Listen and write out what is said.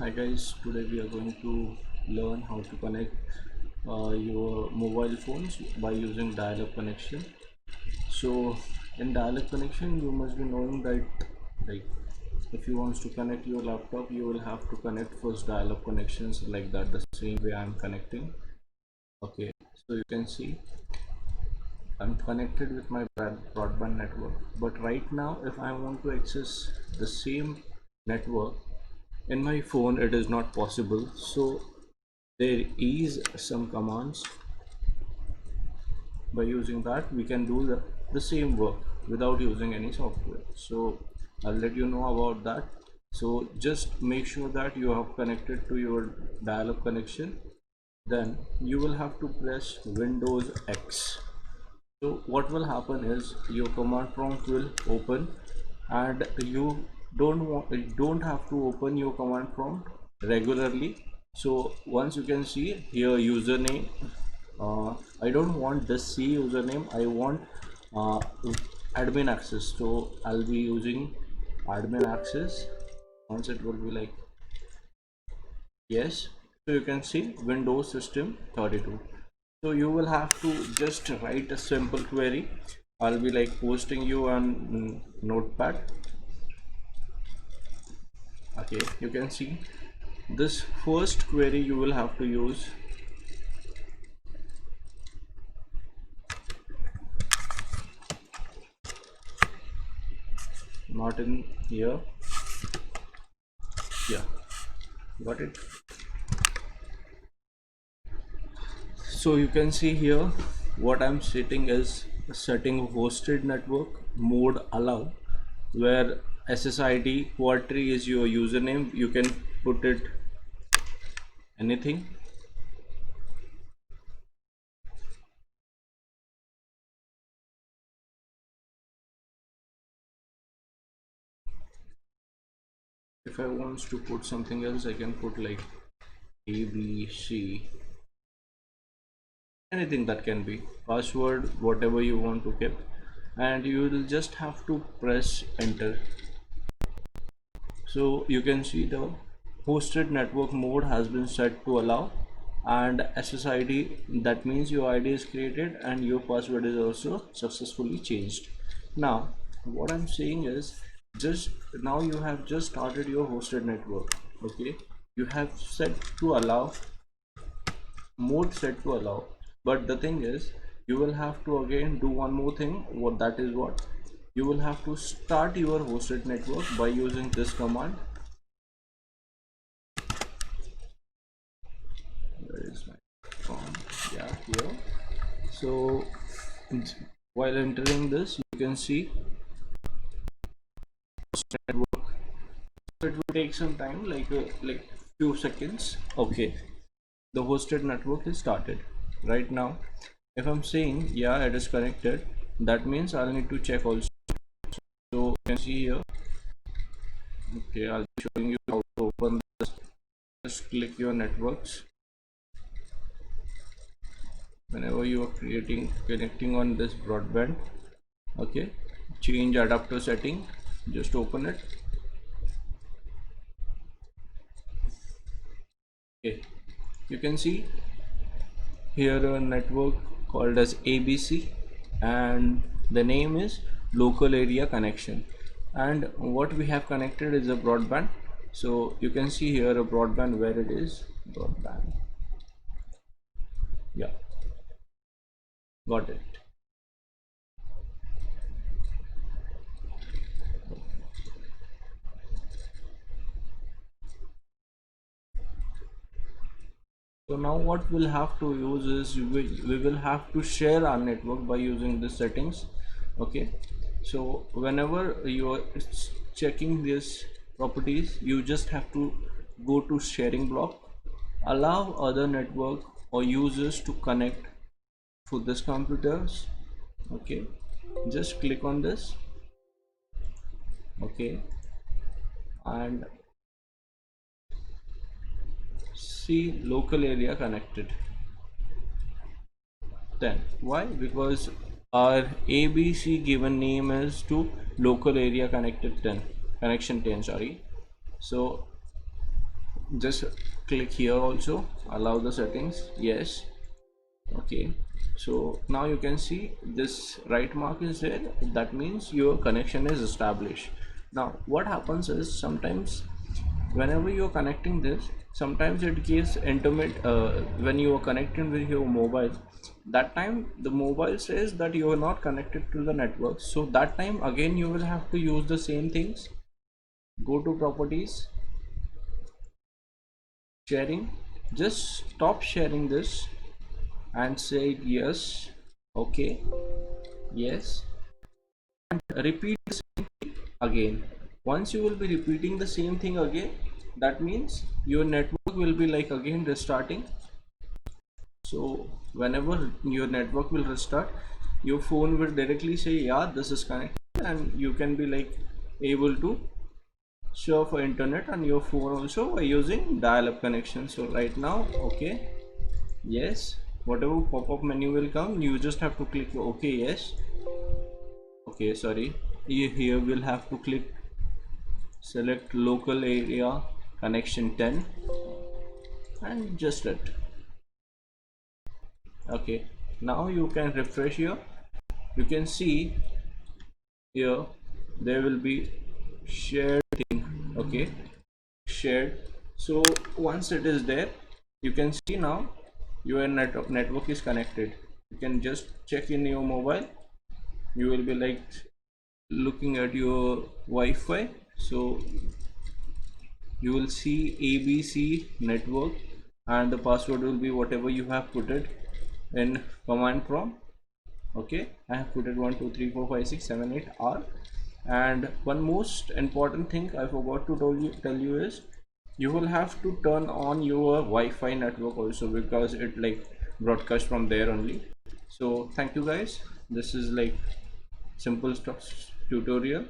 Hi guys, today we are going to learn how to connect your mobile phones by using dial-up connection. So in dial-up connection you must be knowing that like if you want to connect your laptop you will have to connect first dial-up connections like that, the same way I'm connecting. Okay, so you can see I'm connected with my broadband network, but right now if I want to access the same network in my phone it is not possible. So there is some commands by using that we can do the same work without using any software. So I'll let you know about that. So just make sure that you have connected to your dial-up connection, then you will have to press Windows X. So what will happen is your command prompt will open, and you don't have to open your command prompt regularly. So once you can see here username, I don't want this C username, I want uh, admin access. So I'll be using admin access. Once it will be like yes, so you can see Windows System 32. So you will have to just write a simple query. I'll be like posting you on notepad. Okay, you can see this first query you will have to use. Not in here. Yeah, got it. So you can see here what I'm setting is setting hosted network mode allow, where SSID quadri is your username. You can put it anything. If I want to put something else I can put like ABC, anything that can be password, whatever you want to keep, and you will just have to press enter. So you can see the hosted network mode has been set to allow, and SSID, that means your ID is created and your password is also successfully changed. Now what I'm saying is, just now you have just started your hosted network. Okay, you have set to allow, mode set to allow, but the thing is you will have to again do one more thing. What that is, what you will have to start your hosted network by using this command. Where is my phone? Yeah, here. So while entering this you can see network. So it will take some time, like few seconds. Okay, the hosted network is started right now. If I'm saying yeah it is connected, that means I'll need to check also. So you can see here. Okay, I'll be showing you how to open this. Just click your networks. Whenever you are connecting on this broadband, okay, change adapter setting, just open it. Okay, you can see here a network called as ABC, and the name is local area connection, and what we have connected is a broadband. So you can see here a broadband, where it is broadband. Yeah, got it. So now what we'll have to use is we will have to share our network by using the settings. Okay, so whenever you are checking these properties you just have to go to sharing block, allow other network or users to connect to this computers. Okay, just click on this. Okay, and see local area connected. Then why? Because our ABC given name is to local area connected 10 connection 10, sorry. So just click here also, allow the settings, yes. Okay, so now you can see this right mark is there, that means your connection is established. Now what happens is sometimes whenever you're connecting this, sometimes it gives intermittent when you are connecting with your mobile, that time the mobile says that you are not connected to the network. So that time again you will have to use the same things. Go to properties, sharing, just stop sharing this and say yes. Okay, yes, and repeat the same thing again. Once you will be repeating the same thing again, that means your network will be like again restarting. So whenever your network will restart, your phone will directly say yeah, this is connected, and you can be like able to surf for internet on your phone also by using dial-up connection. So right now, okay, yes, whatever pop-up menu will come, you just have to click okay, yes. Okay, sorry, here we'll have to click select local area connection 10 and just it. Okay, now you can refresh here. You can see here there will be shared thing. Okay, shared. So once it is there, you can see now your network is connected. You can just check in your mobile. You will be like looking at your Wi-Fi. So you will see ABC network, and the password will be whatever you have put it in command prompt. Okay, I have put it 1 2 3 4 5 6 7 8 R. And one most important thing I forgot to tell you is you will have to turn on your Wi-Fi network also, because it like broadcast from there only. So thank you guys, this is like simple stuff tutorial.